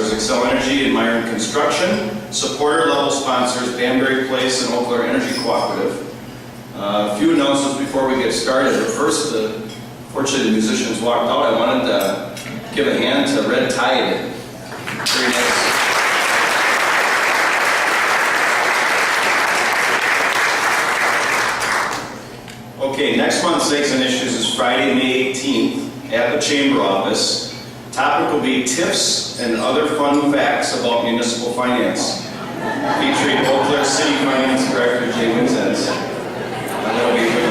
sponsors, Excel Energy and Myron Construction. Supporter level sponsors, Banbury Place and Eau Claire Energy Cooperative. A few announcements before we get started. First, fortunately the musicians walked out. I wanted to give a hand to Red Tide. Very nice. Okay, next month's Eggs and Issues is Friday, May 18th at the Chamber office. Topic will be tips and other fun facts about municipal finance, featuring Eau Claire City Finance Director Jay Winsens. That'll be a good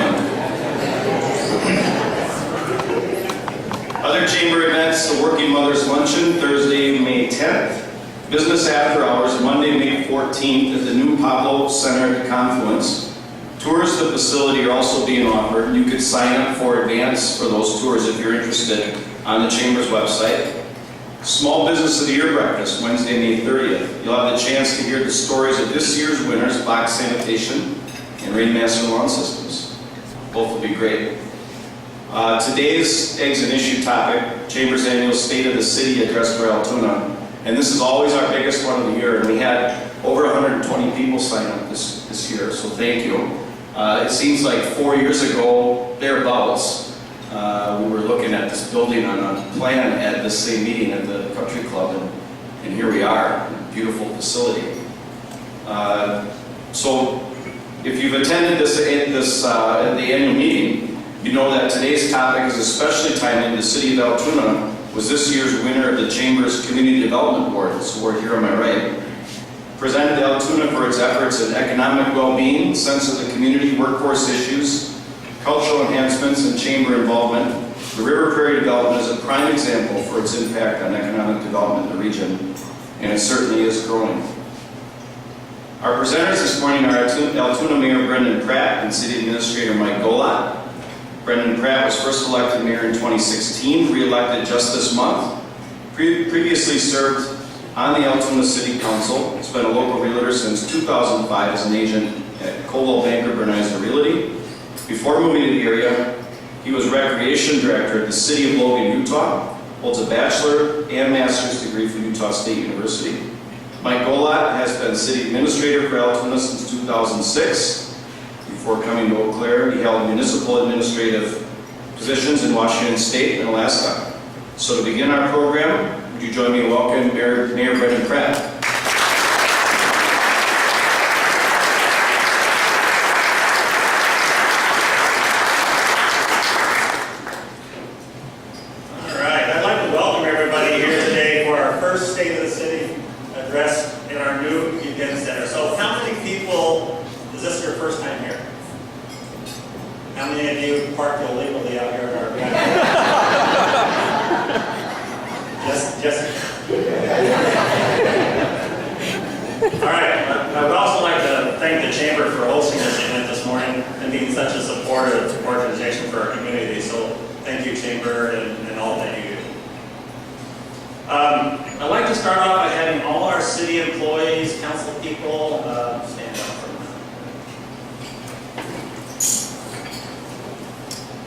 one. Other Chamber events: the Working Mothers Luncheon, Thursday, May 10th. Business After Hours, Monday, May 14th at the new Pablo Center at the Confluence. Tours of the facility are also being offered. You could sign up for advance for those tours if you're interested on the Chamber's website. Small Business of the Year Breakfast, Wednesday, May 30th. You'll have the chance to hear the stories of this year's winners, Box Sanitation and Rainmaster Lawn Systems. Both will be great. Today's Eggs and Issue topic, Chamber's annual State of the City address for Altoona. And this is always our biggest one of the year. And we had over 120 people sign up this year, so thank you. It seems like 4 years ago, thereabouts, we were looking at this building on a plan at this same meeting at the country club, and here we are, a beautiful facility. So if you've attended this at the annual meeting, you know that today's topic is especially timely. The City of Altoona was this year's winner of the Chamber's Community Development Award, so we're here on my right. Presented Altoona for its efforts in economic well-being, sense of the community, workforce issues, cultural enhancements, and chamber involvement. The River Prairie development is a prime example for its impact on economic development in the region, and it certainly is growing. Our presenters this morning are Altoona Mayor Brendan Pratt and City Administrator Mike Golot. Brendan Pratt was first elected mayor in 2016, re-elected just this month. Previously served on the Altoona City Council. He's been a local realtor since 2005 as an agent at Coldwell Banker Bernizer Realty. Before moving to the area, he was Recreation Director at the City of Logan, Utah. Holds a bachelor and master's degree from Utah State University. Mike Golot has been City Administrator for Altoona since 2006. Before coming to Eau Claire, he held municipal administrative positions in Washington State and Alaska. So to begin our program, would you join me in welcoming Mayor Brendan Pratt? All right, I'd like to welcome everybody here today for our first State of the City address in our new event center. So how many people, is this your first time here? How many of you parked illegally out here in our Yes. All right. I would also like to thank the Chamber for hosting this event this morning and being such a supportive organization for our community. So thank you, Chamber, and all that you do. I'd like to start off by having all our city employees, council people, stand up for a minute.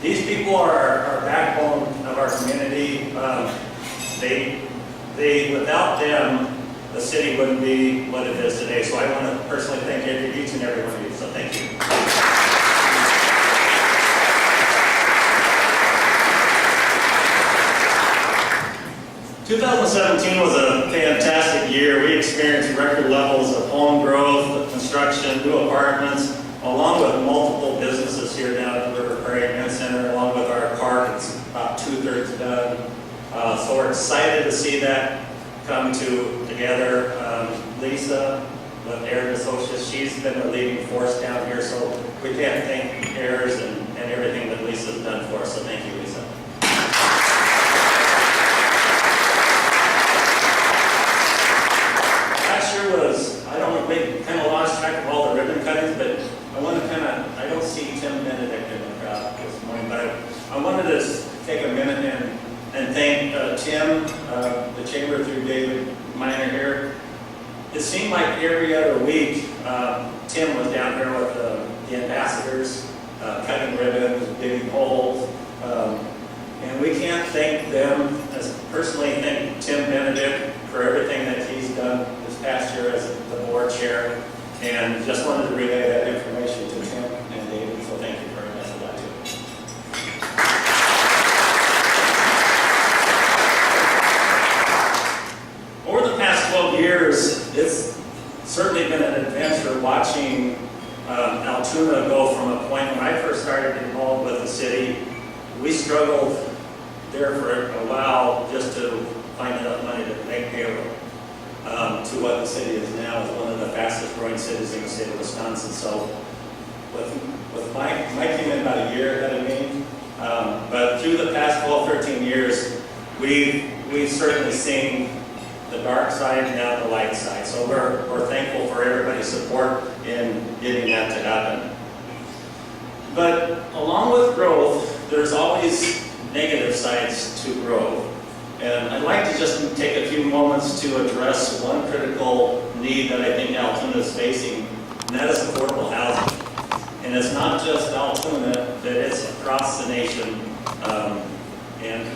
These people are our backbone of our community. Without them, the city wouldn't be what it is today. So I want to personally thank each and every one of you. So thank you. 2017 was a fantastic year. We experienced record levels of home growth, construction, new apartments, along with multiple businesses here down at the River Prairie Event Center, along with our park. It's about 2/3 done. So we're excited to see that come together. Lisa with Aaron Associates, she's been the leading force down here, so we can't thank Ayers and everything that Lisa's done for us, so thank you, Lisa. Last year was, I don't know, we kind of lost track of all the ribbon cuttings, but I want to I don't see Tim Benedict in the crowd this morning, but I wanted to take a minute and thank Tim, the Chamber through David Miner here. It seemed like every other week, Tim was down here with the ambassadors, cutting ribbons, digging holes, and we can't thank them, as personally thank Tim Benedict for everything 12 years, it's certainly been an adventure watching Altoona go from a point when I first started involved with the city. We struggled there for a while just to find enough money to make payroll to what the city is now, as one of the fastest growing cities in the state of Wisconsin. So with Mike came in about a year ahead of me, but through the past 12, 13 years, we've certainly seen the dark side and now the light side. So we're thankful for everybody's support in getting that to happen. But along with growth, there's always negative sides to growth. And I'd like to just take a few moments to address one critical need that I think Altoona is facing, and that is affordable housing. And it's not just Altoona, that it's across the nation. And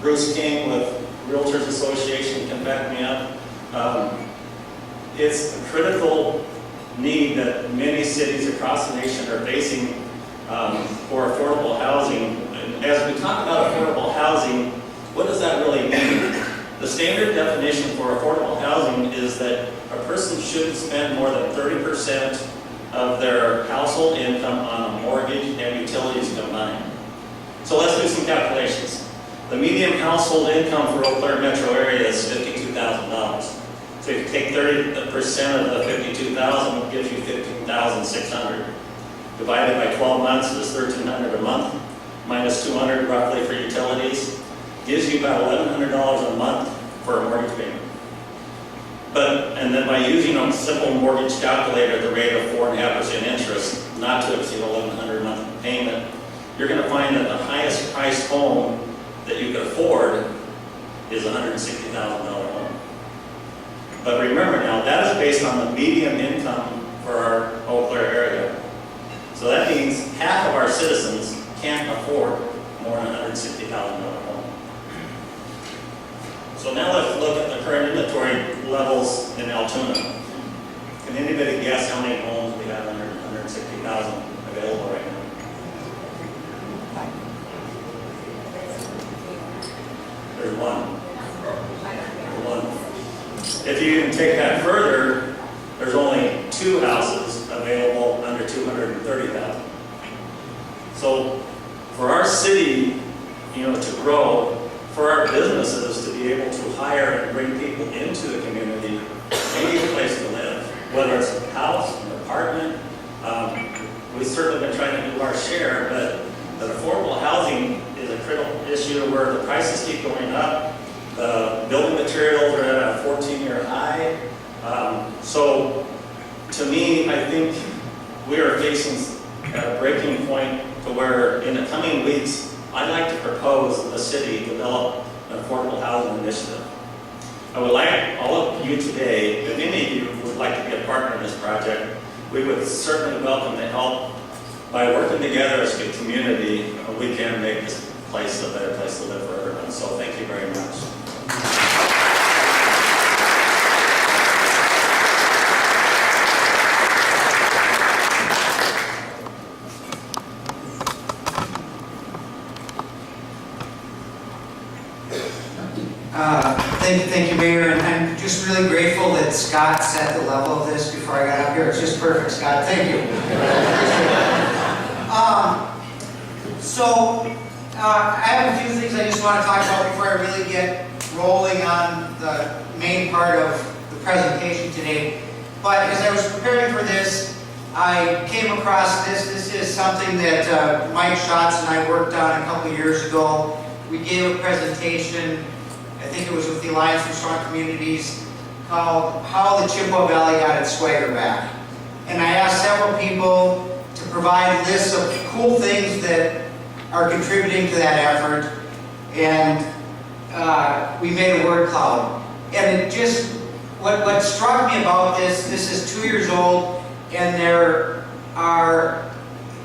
Bruce King with Realtors Association can back me up. It's a critical need that many cities across the nation are facing for affordable housing. And as we talk about affordable housing, what does that really mean? The standard definition for affordable housing is that a person shouldn't spend more than 30% of their household income on a mortgage and utilities combined. So let's do some calculations. The median household income for Eau Claire metro area is $52,000. So if you take 30% of the $52,000, it gives you $15,600. Divided by 12 months is $1,300 a month, minus $200 roughly for utilities. Gives you about $1,100 a month for a mortgage payment. And then by using a simple mortgage calculator at the rate of 4.5% interest, not to exceed $1,100 a month payment, you're going to find that the highest priced home that you could afford is a $160,000 home. But remember now, that is based on the median income for our Eau Claire area. So that means half of our citizens can't afford more than a $160,000 home. So now let's look at the current inventory levels in Altoona. Can anybody guess how many homes we have under 160,000 available right now? There's one. If you even take that further, there's only 2 houses available under 230,000. So for our city, to grow, for our businesses to be able to hire and bring people into the community, they need a place to live, whether it's a house, an apartment. We've certainly been trying to do our share, but affordable housing is a critical issue where the prices keep going up. The building materials are at a 14-year high. So to me, I think we are facing a breaking point to where in the coming weeks, I'd like to propose the city develop an affordable housing initiative. I would like all of you today, if any of you would like to be a partner in this project, we would certainly welcome the help. By working together as a community, we can make this place a better place to live for everyone. So thank you very much. Thank you, Mayor, and I'm just really grateful that Scott set the level of this before I got up here. It's just perfect, Scott. Thank you. I have a few things I just want to talk about before I really get rolling on the main part of the presentation today. But as I was preparing for this, I came across this. This is something that Mike Schatz and I worked on a couple years ago. We gave a presentation, I think it was with the Alliance for Strong Communities, called How the Chippewa Valley Got Its Swagger Back. And I asked several people to provide lists of cool things that are contributing to that effort, and we made a word cloud. And it just, what struck me about this is 2 years old, and there are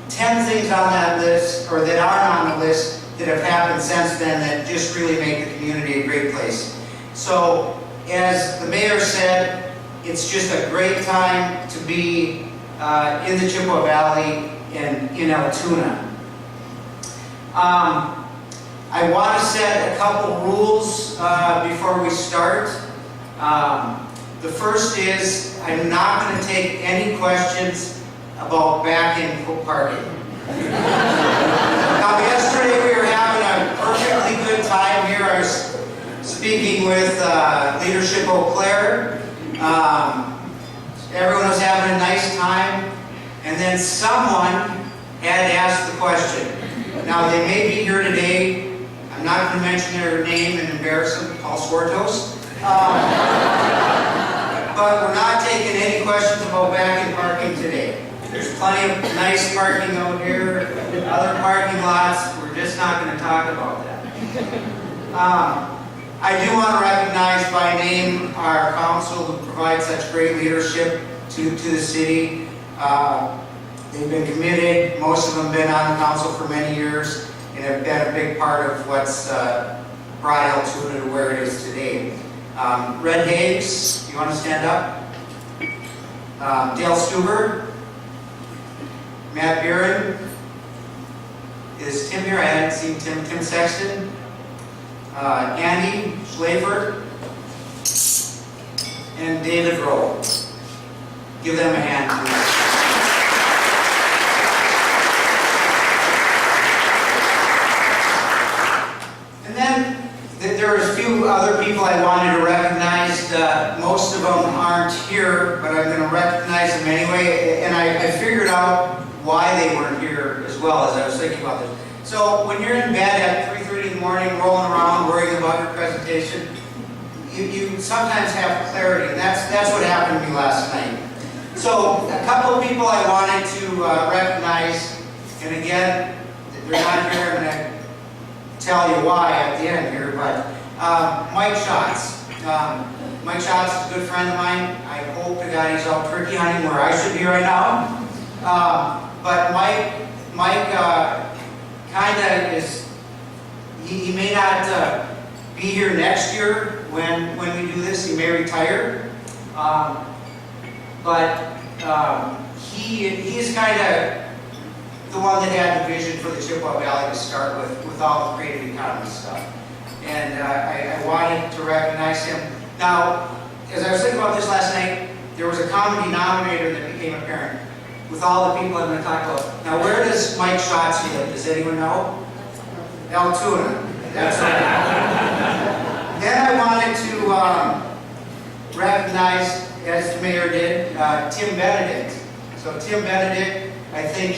10 things on that list, or that aren't on the list, that have happened since then that just really make the community a great place. So, as the mayor said, it's just a great time to be in the Chippewa Valley and in Altoona. I want to set a couple rules before we start. The first is, I'm not going to take any questions about back-in parking. Now, yesterday we were having a perfectly good time here. I was speaking with Leadership Eau Claire. Everyone was having a nice time. And then someone had to ask the question. Now, they may be here today. I'm not going to mention their name and embarrass them, Paul Swartos. But we're not taking any questions about back-in parking today. There's plenty of nice parking out here, other parking lots. We're just not going to talk about that. I do want to recognize by name our council who provides such great leadership to the city. They've been committed. Most of them have been on the council for many years and have been a big part of what's brought Altoona to where it is today. Red Hagues, you want to stand up? Dale Stuber, Matt Buren. Is Tim here? I hadn't seen Tim. Tim Sexton. Andy Schlafer. And David Rowe. Give them a hand, please. And then there are a few other people I wanted to recognize. Most of them aren't here, but I'm going to recognize them anyway. And I figured out why they weren't here as well as I was thinking about this. So when you're in bed at 3:30 in the morning, rolling around, worrying about your presentation, you sometimes have clarity, and that's what happened to me last night. So a couple of people I wanted to recognize, and again, they're not here. I'm going to tell you why at the end here, but Mike Schatz. Mike Schatz is a good friend of mine. I hope to God he's out turkey hunting where I should be right now. But Mike kind of is, he may not be here next year when we do this. He may retire. But he's kind of the one that had the vision for the Chippewa Valley to start with all the creative economy stuff. And I wanted to recognize him. Now, as I was thinking about this last night, there was a common denominator that became apparent with all the people I'm going to talk about. Now, where does Mike Schatz live? Does anyone know? Altoona. That's right. Then I wanted to recognize, as the mayor did, Tim Benedict. So Tim Benedict, I think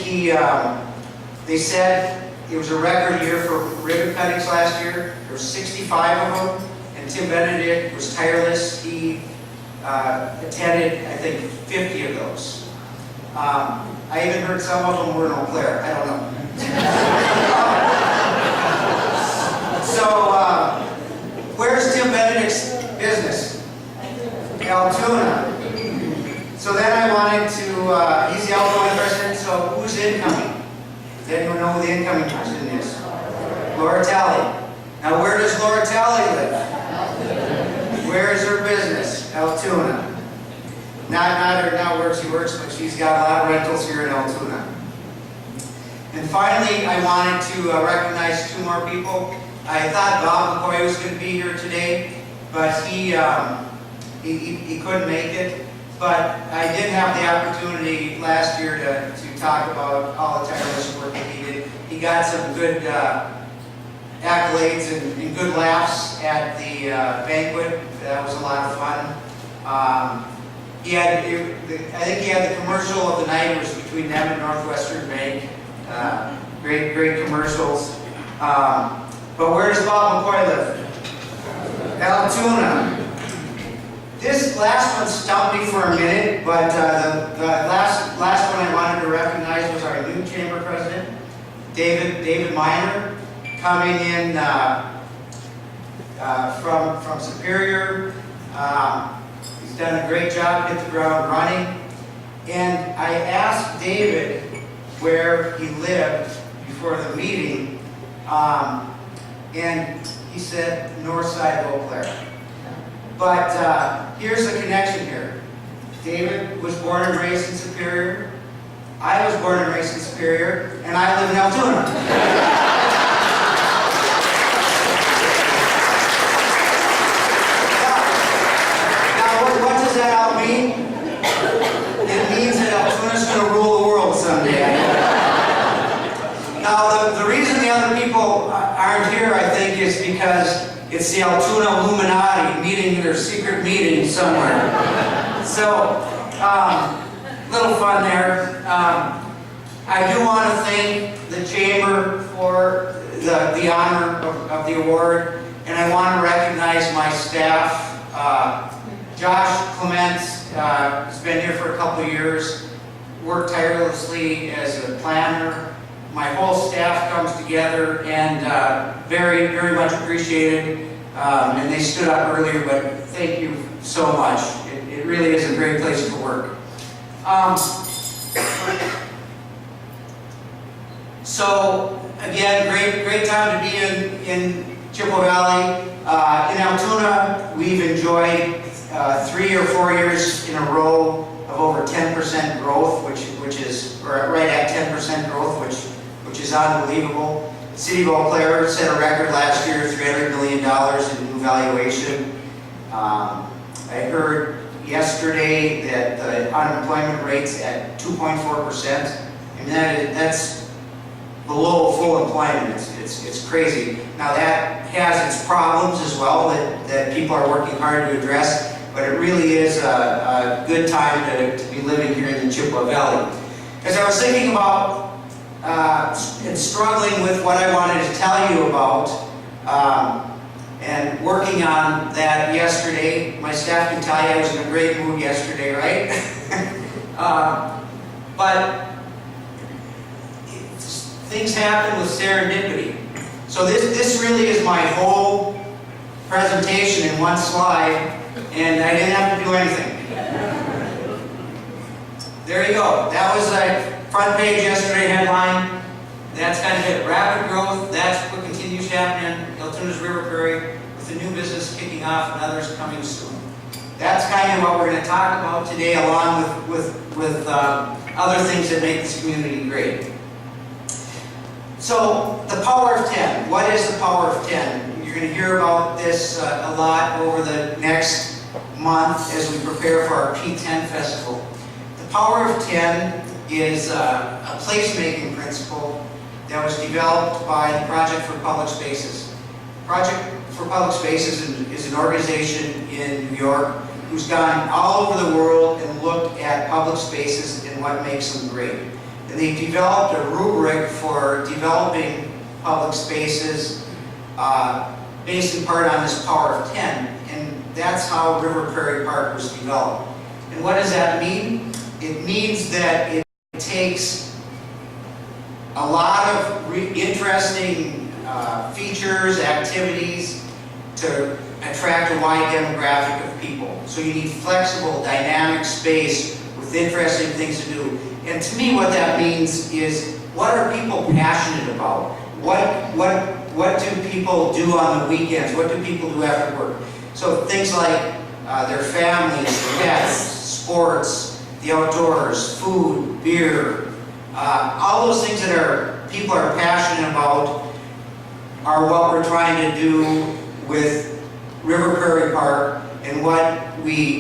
they said it was a record year for ribbon cuttings last year. There were 65 of them, and Tim Benedict was tireless. He attended, I think, 50 of those. I even heard some of them were in Eau Claire. I don't know. So, where's Tim Benedict's business? Altoona. So then I wanted to, he's the outgoing president, so who's incoming? Does anyone know who the incoming president is? Laura Talley. Now where does Laura Talley live? Where is her business? Altoona. Not where she works, but she's got a lot of rentals here in Altoona. And finally, I wanted to recognize two more people. I thought Bob McCoy was going to be here today, but he couldn't make it. But I did have the opportunity last year to talk about all the tireless work that he did. He got some good accolades and good laughs at the banquet. That was a lot of fun. I think he had the commercial of the night. It was between them and Northwestern Bank. Great commercials. But where does Bob McCoy live? Altoona. This last one stumped me for a minute, but the last one I wanted to recognize was our new chamber president, David Miner, coming in from Superior. He's done a great job, hit the ground running. And I asked David where he lived before the meeting, and he said north side of Eau Claire. But here's the connection here. David was born and raised in Superior. I was born and raised in Superior, and I live in Altoona. Now, what does because it's the Altoona Illuminati meeting their secret meeting somewhere. So, little fun there. I do want to thank the Chamber for the honor of the award, and I want to recognize my staff. Josh Clement has been here for a couple of years, worked tirelessly as a planner. My whole staff comes together and very, very much appreciated. And they stood up earlier, but thank you so much. It really is a great place to work. So again, great time to be in Chippewa Valley. In Altoona, we've enjoyed 3 or 4 years in a row of over 10% growth, which is right at 10% growth, which is unbelievable. City of Eau Claire set a record last year, $300 million in new valuation. I heard yesterday that the unemployment rate's at 2.4%. I mean, that's below full employment. It's crazy. Now that has its problems as well that people are working hard to address, but it really is a good time to be living here in the Chippewa Valley. As I was thinking about and struggling with what I wanted to tell you about, and working on that yesterday. My staff can tell you I was in a great mood yesterday, right? But things happen with serendipity. So this really is my whole presentation in one slide, and I didn't have to do anything. There you go. That was a front page yesterday headline. That's kind of it. Rapid growth, that's what continues to happen in Altoona's River Prairie, with the new business kicking off and others coming soon. That's kind of what we're going to talk about today, along with other things that make this community great. So, the power of 10. What is the power of 10? You're going to hear about this a lot over the next month as we prepare for our P10 Festival. The power of 10 is a placemaking principle that was developed by the Project for Public Spaces. Project for Public Spaces is an organization in New York who's gone all over the world and looked at public spaces and what makes them great. And they've developed a rubric for developing public spaces based in part on this power of 10. And that's how River Prairie Park was developed. And what does that mean? It means that it takes a lot of interesting features, activities to attract a wide demographic of people. So you need flexible, dynamic space with interesting things to do. And to me, what that means is, what are people passionate about? What do people do on the weekends? What do people do after work? So things like their families, pets, sports, the outdoors, food, beer, all those things that people are passionate about are what we're trying to do with River Prairie Park and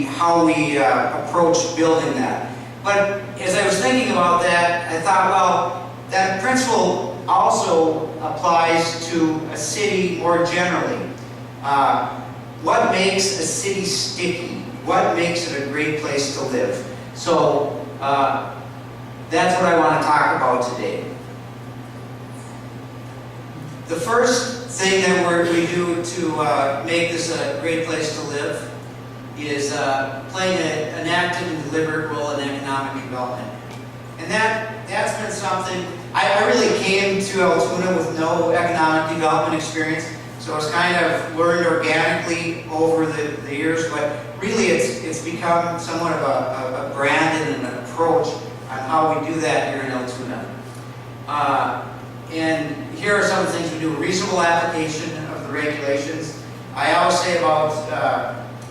how we approach building that. But as I was thinking about that, I thought, well, that principle also applies to a city more generally. What makes a city sticky? What makes it a great place to live? So that's what I want to talk about today. The first thing that we do to make this a great place to live is playing an active and deliberate role in economic development. And that's been something, I really came to Altoona with no economic development experience, so it's kind of learned organically over the years, but really it's become somewhat of a brand and an approach on how we do that here in Altoona. And here are some of the things we do. Reasonable application of the regulations. I always say about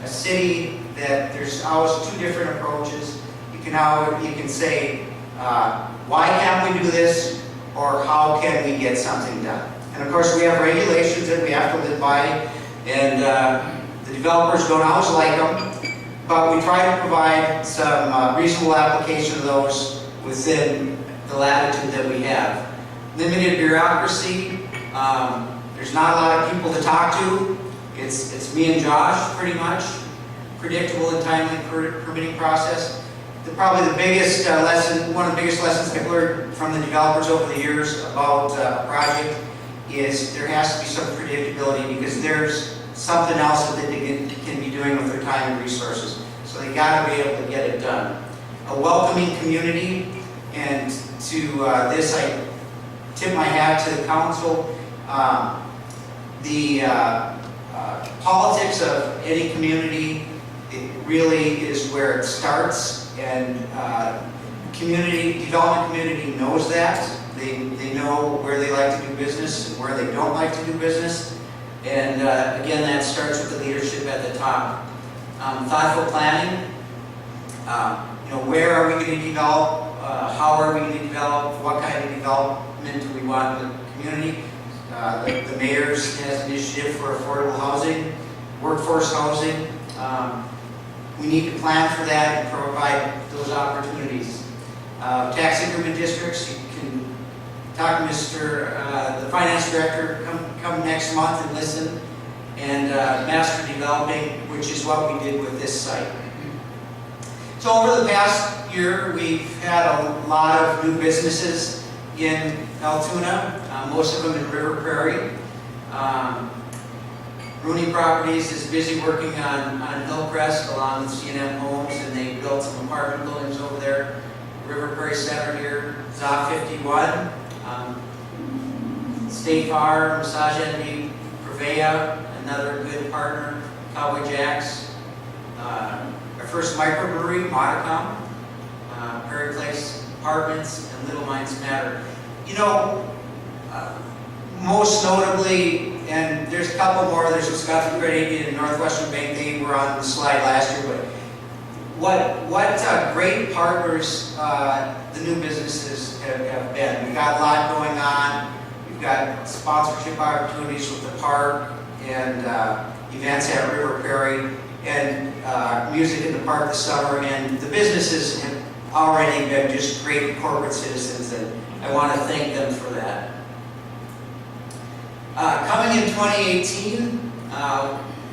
a city that there's always two different approaches. You can say, why can't we do this, or how can we get something done? And of course we have regulations that we have to live by, and the developers don't always like them, but we try to provide some reasonable application of those within the latitude that we have. Limited bureaucracy. There's not a lot of people to talk to. It's me and Josh, pretty much. Predictable and timely permitting process. Probably the biggest lesson, one of the biggest lessons I've learned from the developers over the years about a project is there has to be some predictability, because there's something else that they can be doing with their time and resources. So they got to be able to get it done. A welcoming community, and to this I tip my hat to the council. The politics of any community, it really is where it starts, and development community knows that. They know where they like to do business and where they don't like to do business. And again, that starts with the leadership at the top. Thoughtful planning. Where are we going to develop? How are we going to develop? What kind of development do we want in the community? The mayor's has an initiative for affordable housing, workforce housing. We need to plan for that and provide those opportunities. Tax increment districts, you can talk to the finance director, come next month and listen. And master developing, which is what we did with this site. So over the past year, we've had a lot of new businesses in Altoona, most of them in River Prairie. Rooney Properties is busy working on Hillcrest along with C&M Homes, and they built some apartment buildings over there. River Prairie Center here, ZA 51, State Farm, Massage Envy, Prevea, another good partner, Cowboy Jacks. Our first microbrewery, Modicum, Prairie Place Apartments, and Little Minds Matter. Most notably, and there's a couple more, there's Wisconsin Credit Union and Northwestern Bank, they were on the slide last year, but what great partners the new businesses have been. We've got a lot going on. We've got sponsorship opportunities with the park and events at River Prairie, and music in the park this summer, and the businesses have already been just great corporate citizens, and I want to thank them for that. Coming in 2018,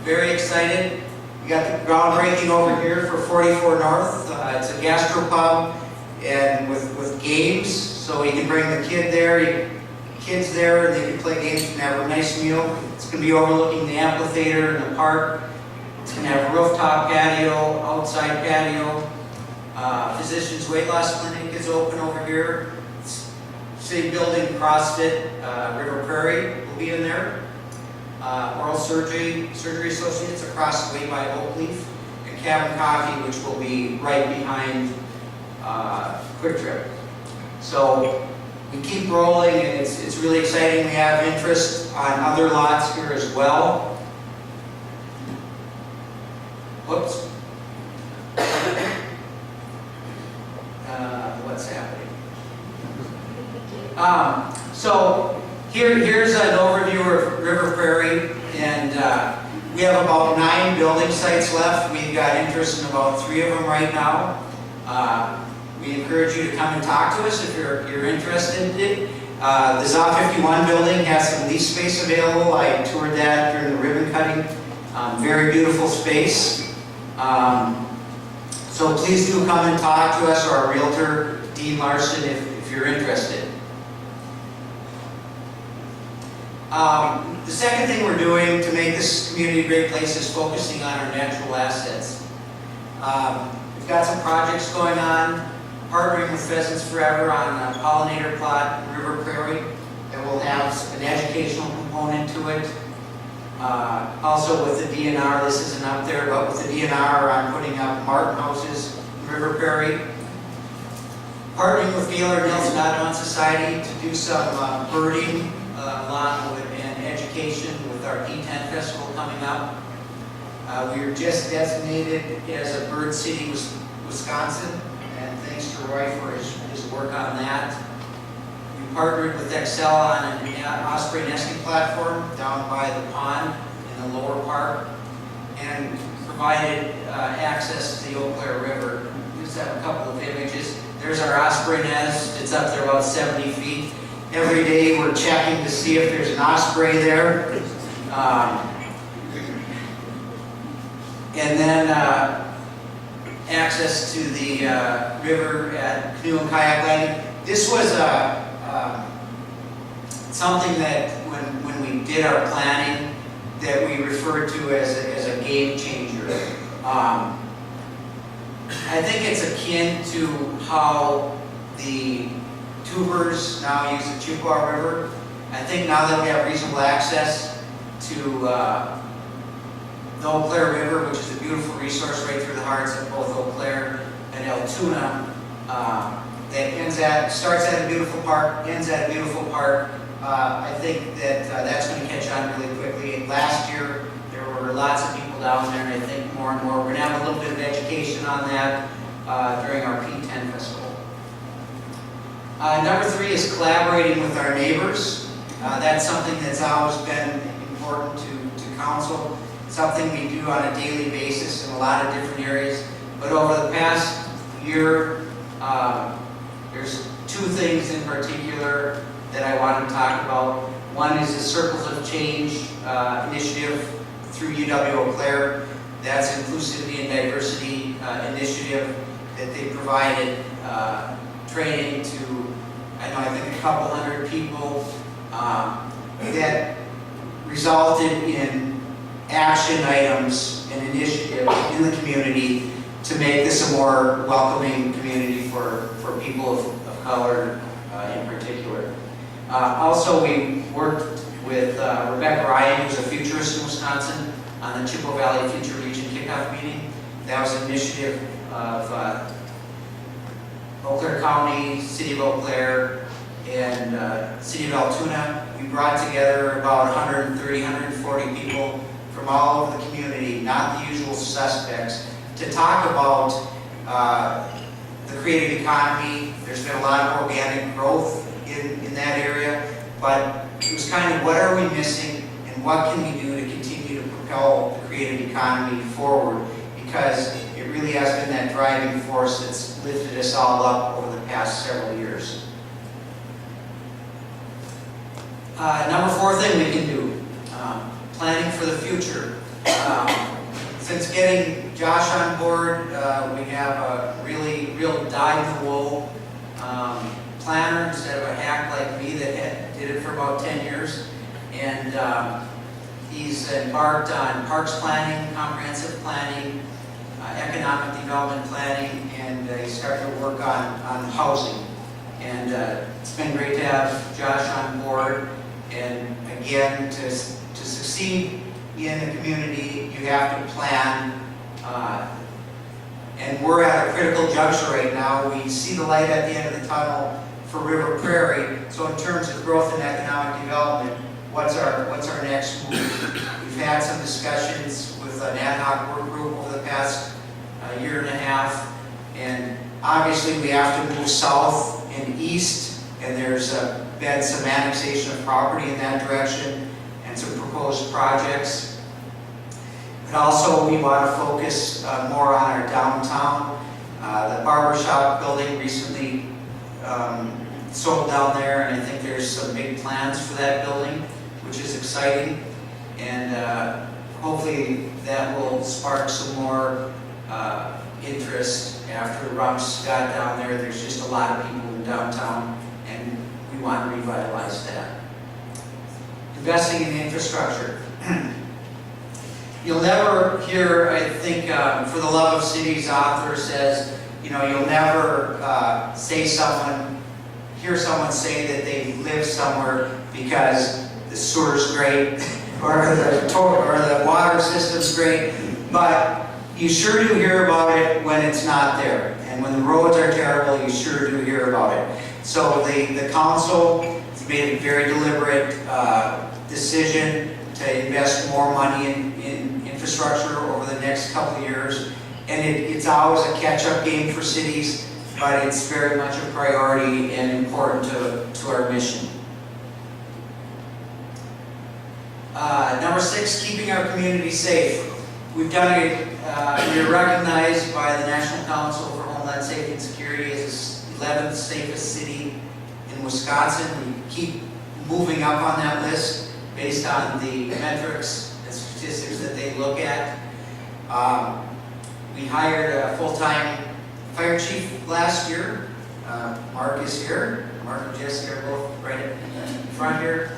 very excited. We got the groundbreaking over here for 44 North. It's a gastropub and with games, so you can bring the kids there, and they can play games and have a nice meal. It's going to be overlooking the amphitheater and the park. It's going to have a rooftop patio, outside patio. Physicians Weight Loss Clinic is open over here. City Building CrossFit, River Prairie will be in there. Oral Surgery Associates across the way by Oakleaf, and Cabin Coffee, which will be right behind Quick Trip. So we keep rolling, and it's really exciting. We have interest on other lots here as well. Whoops. What's happening? So here's an overview of River Prairie, and we have about 9 building sites left. We've got interest in about 3 of them right now. We encourage you to come and talk to us if you're interested in it. The ZA 51 building has some lease space available. I toured that during the ribbon cutting. Very beautiful space. So please do come and talk to us, or our realtor, Dean Larson, if you're interested. The second thing we're doing to make this community a great place is focusing on our natural assets. We've got some projects going on, partnering with Pheasants Forever on a pollinator plot in River Prairie that will have an educational component to it. Also with the DNR, this isn't up there, but with the DNR, I'm putting up Martin houses in River Prairie. Partnering with Gaylord Hills Audubon Society to do some birding along with and education with our D10 Festival coming up. We were just designated as a Bird City, Wisconsin, and thanks to Roy for his work on that. We partnered with Excel on an osprey nesting platform down by the pond in the lower park, and provided access to the Eau Claire River. We just have a couple of images. There's our osprey nest. It's up there about 70 feet. Every day we're checking to see if there's an osprey there. And then access to the river at canoe and kayak landing. This was something that when we did our planning that we referred to as a game changer. I think it's akin to how the tubers now use the Chippewa River. I think now that we have reasonable access to the Eau Claire River, which is a beautiful resource right through the hearts of both Eau Claire and Altoona, that starts at a beautiful park, ends at a beautiful park. I think that that's going to catch on really quickly. And last year, there were lots of people down there, and I think more and more. We're going to have a little bit of education on that during our P10 festival. Number 3 is collaborating with our neighbors. That's something that's always been important to council, something we do on a daily basis in a lot of different areas. But over the past year, there's 2 things in particular that I want to talk about. One is the Circles of Change initiative through UW Eau Claire. That's inclusivity and diversity initiative that they provided training to, I think a couple hundred people that resulted in action items and initiatives in the community to make this a more welcoming community for people of color in particular. Also, we worked with Rebecca Ryan, who's a futurist in Wisconsin, on the Chippewa Valley Future Region kickoff meeting. That was an initiative of Eau Claire County, City of Eau Claire, and City of Altoona. We brought together about 130, 140 people from all over the community, not the usual suspects, to talk about the creative economy. There's been a lot of organic growth in that area, but it was kind of what are we missing and what can we do to continue to propel the creative economy forward, because it really has been that driving force that's lifted us all up over the past several years. Number 4 thing we can do, planning for the future. Since getting Josh on board, we have a real dyed-in-the-wool planner instead of a hack like me that did it for about 10 years. And he's embarked on parks planning, comprehensive planning, economic development planning, and he's starting to work on housing. And it's been great to have Josh on board. And again, to succeed in the community, you have to plan. And we're at a critical juncture right now. We see the light at the end of the tunnel for River Prairie. So in terms of growth and economic development, what's our next move? We've had some discussions with an ad hoc work group over the past year and a half, and obviously we have to move south and east, and there's been some annexation of property in that direction and some proposed projects. But also we want to focus more on our downtown. The barbershop building recently sold down there, and I think there's some big plans for that building, which is exciting. And hopefully that will spark some more interest after Rumps got down there. There's just a lot of people in downtown, and we want to revitalize that. Investing in infrastructure. You'll never hear, I think, For the Love of Cities author says, you'll never hear someone say that they live somewhere because the sewer's great or the water system's great, but you sure do hear about it when it's not there. And when the roads are terrible, you sure do hear about it. So the council has made a very deliberate decision to invest more money in infrastructure over the next couple of years. And it's always a catch-up game for cities, but it's very much a priority and important to our mission. Number 6, keeping our community safe. We've done it, we're recognized by the National Council for Homeland Safety and Security as the 11th safest city in Wisconsin. keep moving up on that list based on the metrics and statistics that they look at. We hired a full-time fire chief last year. Mark is here. Mark and Jessica are both right in front here.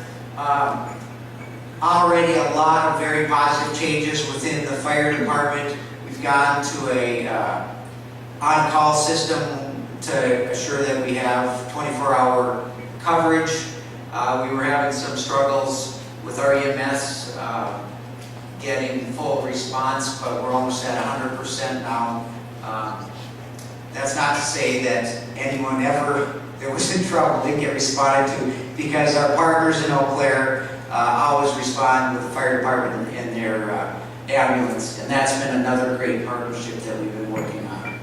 Already a lot of very positive changes within the fire department. We've gone to a on-call system to assure that we have 24-hour coverage. We were having some struggles with our EMS getting full response, but we're almost at 100% now. That's not to say that anyone ever that was in trouble didn't get responded to, because our partners in Eau Claire always respond with the fire department and their ambulance, and that's been another great partnership that we've been working on.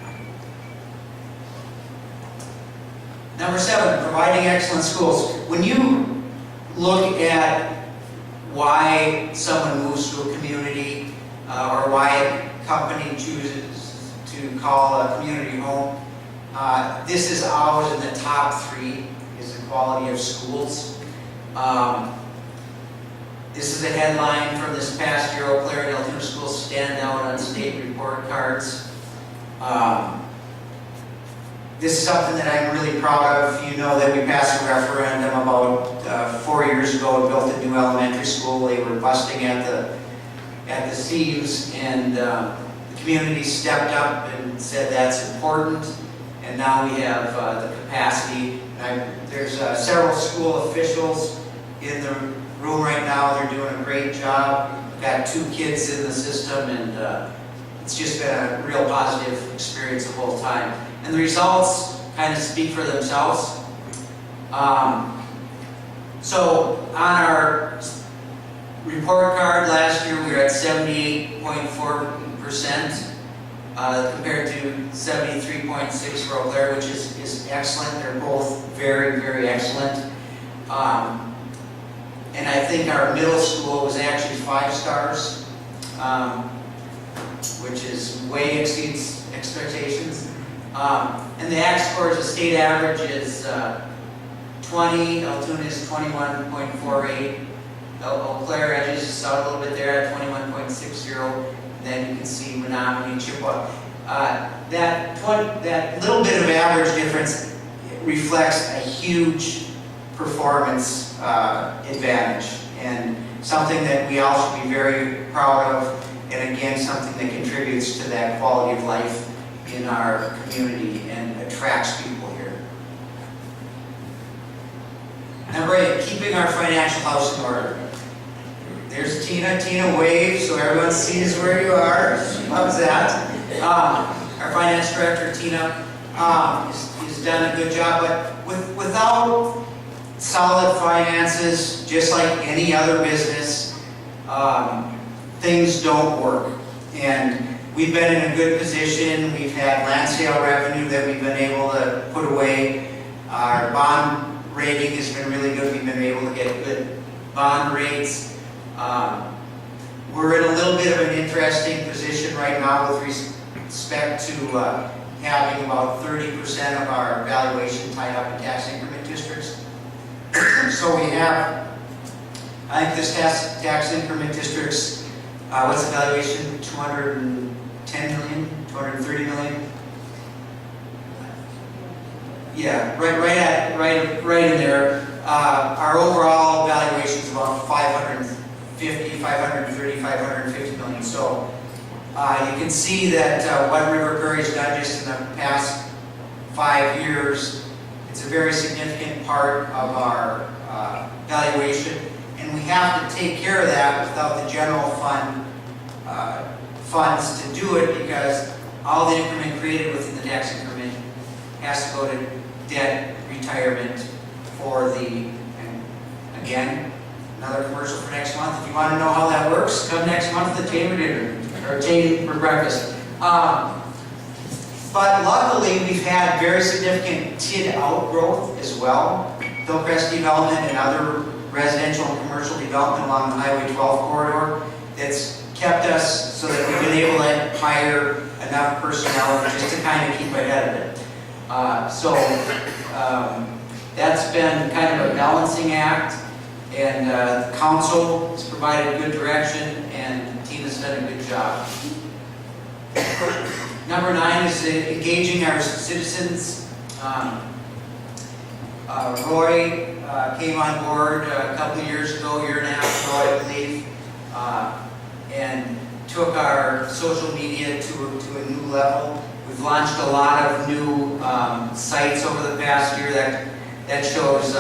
Number 7, providing excellent schools. When you look at why someone moves to a community or why a company chooses to call a community home, this is always in the top 3, is the quality of schools. This is a headline from this past year. Eau Claire and Altoona schools stand out on state report cards. This is something that I'm really proud of. You know that we passed a referendum about 4 years ago and built a new elementary school. They were busting at the seams, and the community stepped up and said that's important. And now we have the capacity. There's several school officials in the room right now. They're doing a great job. We've got 2 kids in the system, and it's just been a real positive experience the whole time. And the results kind of speak for themselves. So on our report card last year, we were at 78.4%. Compared to 73.6 for Eau Claire, which is excellent. They're both very, very excellent. And I think our middle school was actually 5 stars, which is way exceeds expectations. And the ACT score, the state average is 20. Altoona is 21.48. Eau Claire edges us out a little bit there at 21.60. Then you can see Menominee and Chippewa. That little bit of average difference reflects a huge performance advantage, and something that we all should be very proud of, and again, something that contributes to that quality of life in our community and attracts people here. Number 8, keeping our financial house in order. There's Tina. Tina waves so everyone sees where you are. Loves that. Our finance director, Tina, has done a good job, but without solid finances, just like any other business, things don't work. And we've been in a good position. We've had land sale revenue that we've been able to put away. Our bond rating has been really good. We've been able to get good bond rates. We're in a little bit of an interesting position right now with respect to having about 30% of our valuation tied up in tax increment districts. So we have, I think this tax increment districts, what's the valuation? 210 million, 230 million? Yeah, right in there. Our overall valuation is about 550 million. So you can see that what River Prairie has done just in the past 5 years, it's a very significant part of our valuation, and we have to take care of that without the general fund funds to do it, because all the increment created within the tax increment has to go to debt retirement for the, and again, another commercial for next month. If you want to know how that works, come next month to the chamber dinner, or chamber breakfast. But luckily, we've had very significant TID outgrowth as well. Hillcrest development and other residential and commercial development along the Highway 12 corridor that's kept us so that we've been able to hire enough personnel just to kind of keep ahead of it. That's been kind of a balancing act, and the council has provided good direction, and Tina's done a good job. Number 9 is engaging our citizens. Roy came on board a couple of years ago, year and a half ago, I believe, and took our social media to a new level. We've launched a lot of new sites over the past year that shows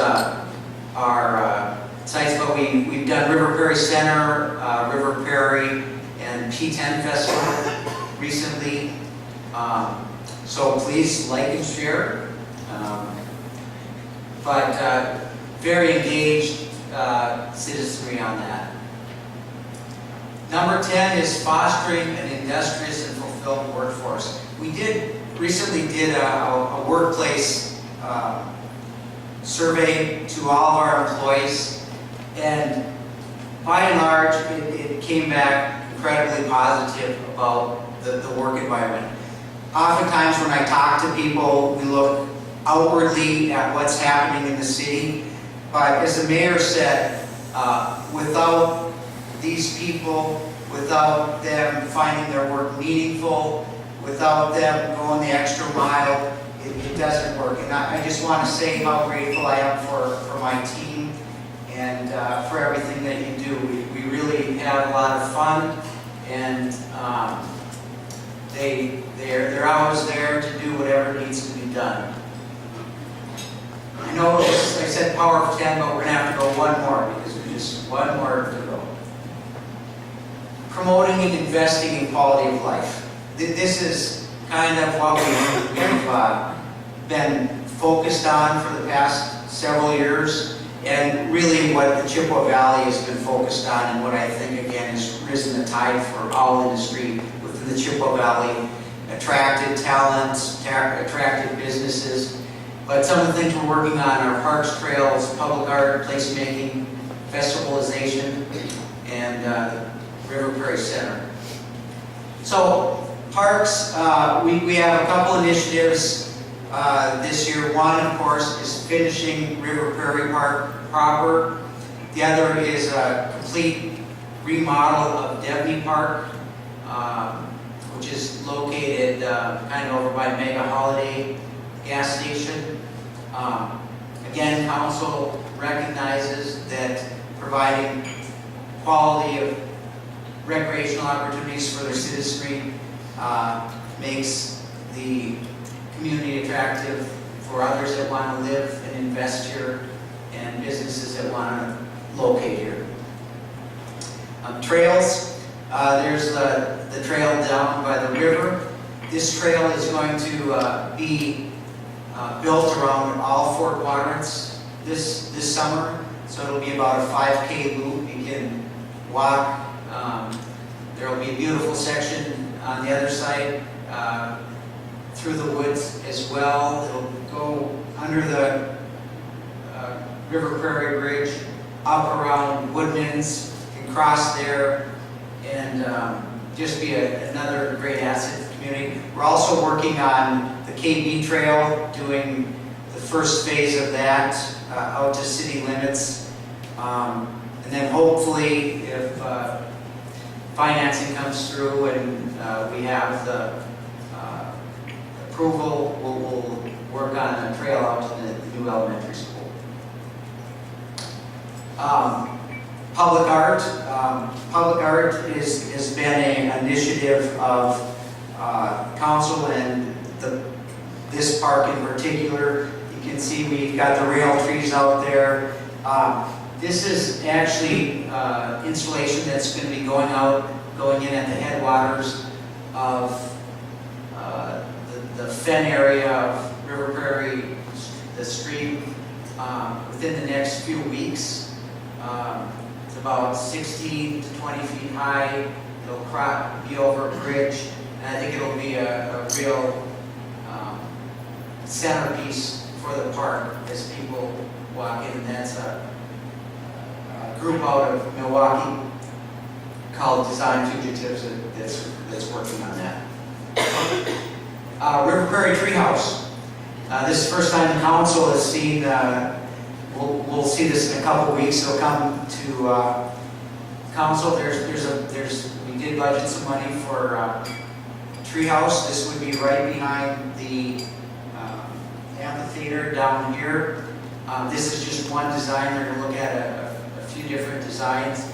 our sites, but we've done River Prairie Center, River Prairie, and P10 Festival recently. So please like and share. But very engaged citizenry on that. Number 10 is fostering an industrious and fulfilled workforce. We recently did a workplace survey to all of our employees, and by and large, it came back incredibly positive about the work environment. Oftentimes when I talk to people, we look outwardly at what's happening in the city, but as the mayor said, without these people, without them finding their work meaningful, without them going the extra mile, it doesn't work. And I just want to say how grateful I am for my team and for everything that you do. We really have a lot of fun, and they're always there to do whatever needs to be done. I know I said power of 10, but we're going to have to go one more because there's just one more to go. Promoting and investing in quality of life. This is kind of what we've been focused on for the past several years, and really what the Chippewa Valley has been focused on, and what I think again has risen the tide for all industry within the Chippewa Valley, attracted talents, attracted businesses. But some of the things we're working on are parks, trails, public art, placemaking, festivalization, and the River Prairie Center. So parks, we have a couple initiatives this year. One, of course, is finishing River Prairie Park proper. The other is a complete remodel of Debney Park, which is located kind of over by Mega Holiday gas station. Again, council recognizes that providing quality of recreational opportunities for their citizenry makes the community attractive for others that want to live and invest here, and businesses that want to locate here. Trails, there's the trail down by the river. This trail is going to be built around all 4 quadrants this summer, so it'll be about a 5K loop. You can walk. There will be a beautiful section on the other side through the woods as well. It'll go under the River Prairie Bridge, up around Woodman's, and cross there, and just be another great asset to the community. We're also working on the KB Trail, doing the first phase of that out to city limits. And then hopefully, if financing comes through and we have the approval, we'll work on a trail out to the new elementary school. Public art. Public art has been an initiative of council and this park in particular. You can see we've got the rail trees out there. This is actually installation that's going to be going in at the headwaters of the Fen area of River Prairie, the stream, within the next few weeks. It's about 16 to 20 feet high. It'll be over a bridge, and I think it'll be a real centerpiece for the park as people walk in. And that's a group out of Milwaukee called Design Fugitives that's working on that. River Prairie Treehouse. This is the first time the council has seen, we'll see this in a couple weeks. It'll come to council. We did budget some money for treehouse. This would be right behind the amphitheater down here. This is just one design. They're going to look at a few different designs,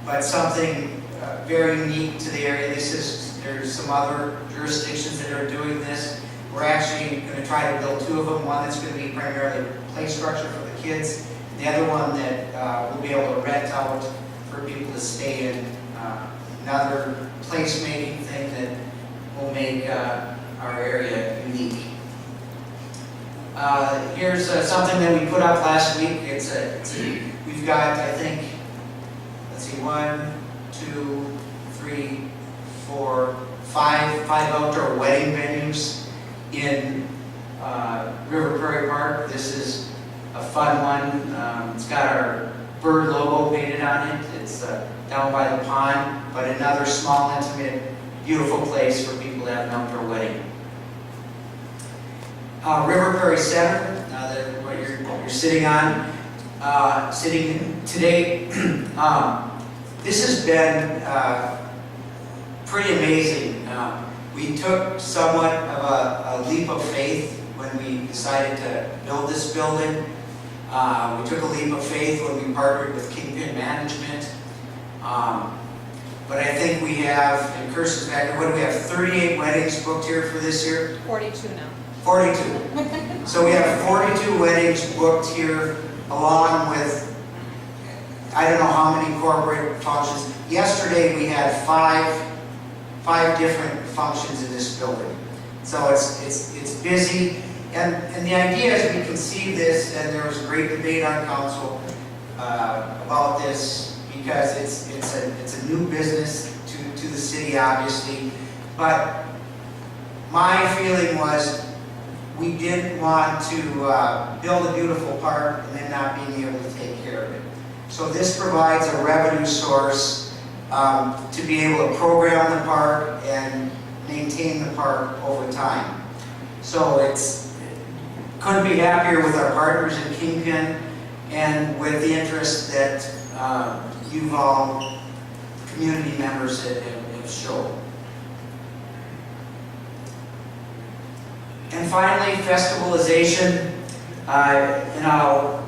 but something very unique to the area. There's some other jurisdictions that are doing this. We're actually going to try to build two of them. One that's going to be primarily play structure for the kids, and the other one that we'll be able to rent out for people to stay in. Another place-making thing that will make our area unique. Here's something that we put up last week. We've got, I think, let's see, 1, 2, 3, 4, 5 outdoor wedding venues in River Prairie Park. This is a fun one. It's got our bird logo painted on it. It's down by the pond, but another small, intimate, beautiful place for people to have an outdoor wedding. River Prairie Center, what you're sitting on, sitting today. This has been pretty amazing. We took somewhat of a leap of faith when we decided to build this building. We took a leap of faith when we partnered with Kingpin Management. But I think we have, in Kirsten's back, what do we have, 38 weddings booked here for this year? 42 now. 42. So we have 42 weddings booked here, along with, I don't know how many corporate functions. Yesterday we had five different functions in this building. So it's busy, and the idea is we conceived this, and there was a great debate on council about this, because it's a new business to the city, obviously. But my feeling was, we didn't want to build a beautiful park and then not being able to take care of it. So this provides a revenue source to be able to program the park and maintain the park over time. So couldn't be happier with our partners in Kingpin and with the interest that you've all, community members, have shown. And finally, festivalization. And I'll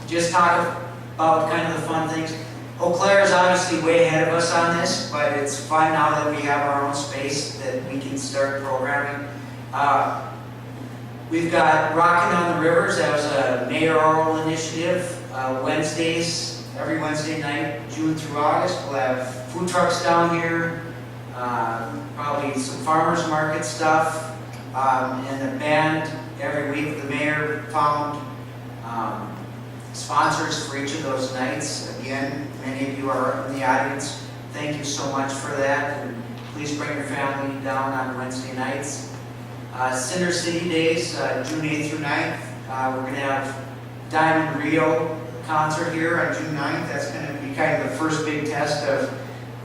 just talk about kind of the fun things. Eau Claire is obviously way ahead of us on this, but it's fun now that we have our own space that we can start programming. We've got Rockin' on the Rivers. That was a mayoral initiative. Wednesdays, every Wednesday night, June through August, we'll have food trucks down here, probably some farmers market stuff, and a band every week. The mayor found sponsors for each of those nights. Again, many of you are in the audience. Thank you so much for that, and please bring your family down on Wednesday nights. Cinder City Days, June 8th through 9th. We're going to have Diamond Rio concert here on June 9th. That's going to be kind of the first big test of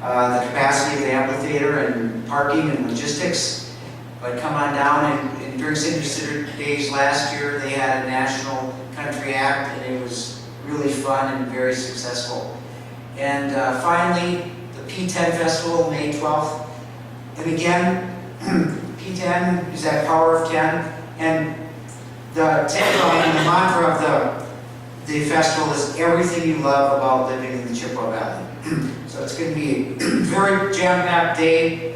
the capacity of the amphitheater and parking and logistics. But come on down, and during Cinder City Days last year, they had a national country act, and it was really fun and very successful. And finally, the P10 Festival, May 12th. And again, P10 is that power of 10, and the tagline and the mantra of the festival is everything you love about living in the Chippewa Valley. So it's going to be a very jam-packed day.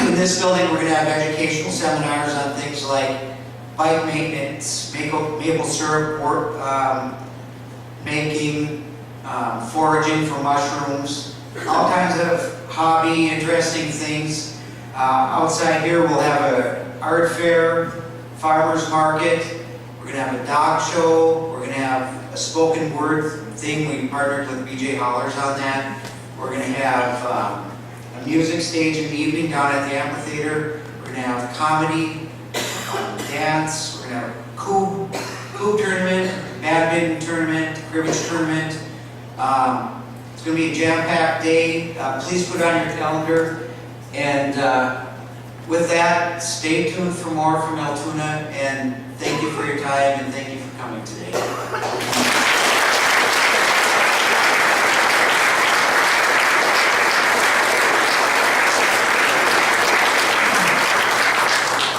In this building, we're going to have educational seminars on things like bike maintenance, maple syrup making, foraging for mushrooms, all kinds of hobby, interesting things. Outside here, we'll have an art fair, farmer's market. We're going to have a dog show. We're going to have a spoken word thing. We partnered with BJ Hollers on that. We're going to have a music stage in the evening down at the amphitheater. We're going to have comedy, dance. We're going to have a coup tournament, badminton tournament, cribbage tournament. It's going to be a jam-packed day. Please put on your calendar. And With that, stay tuned for more from Altoona, and thank you for your time, and thank you for coming today.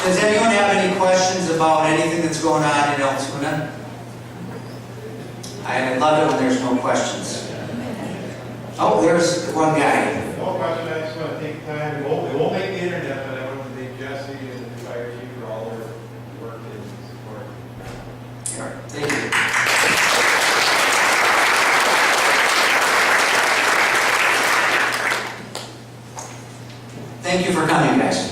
Does anyone have any questions about anything that's going on in Altoona? I love it when there's no questions. Oh, there's one guy. No question, I just want to take time, we won't make the internet, but I want to thank Jesse and the fire chief for all their work and support. All right, thank you. Thank you for coming, guys.